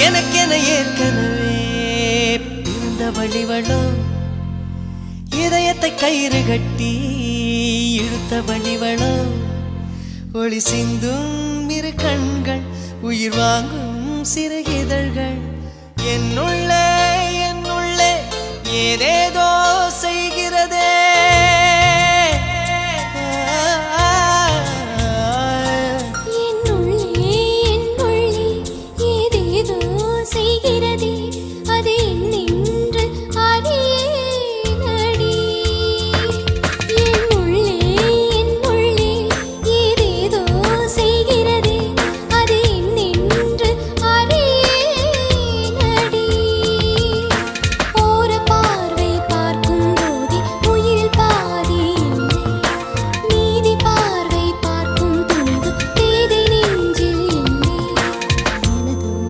எனக்கென ஏற்கனவே பிறந்த வழிவளோ இதயத்தை கயிறு கட்டி இழுத்த வழிவளோ ஒளி சிந்தும் இரு கண்கள் உயிர் வாங்கும் சிறு இதழ்கள் என்னுள்ளே ஏதேதோ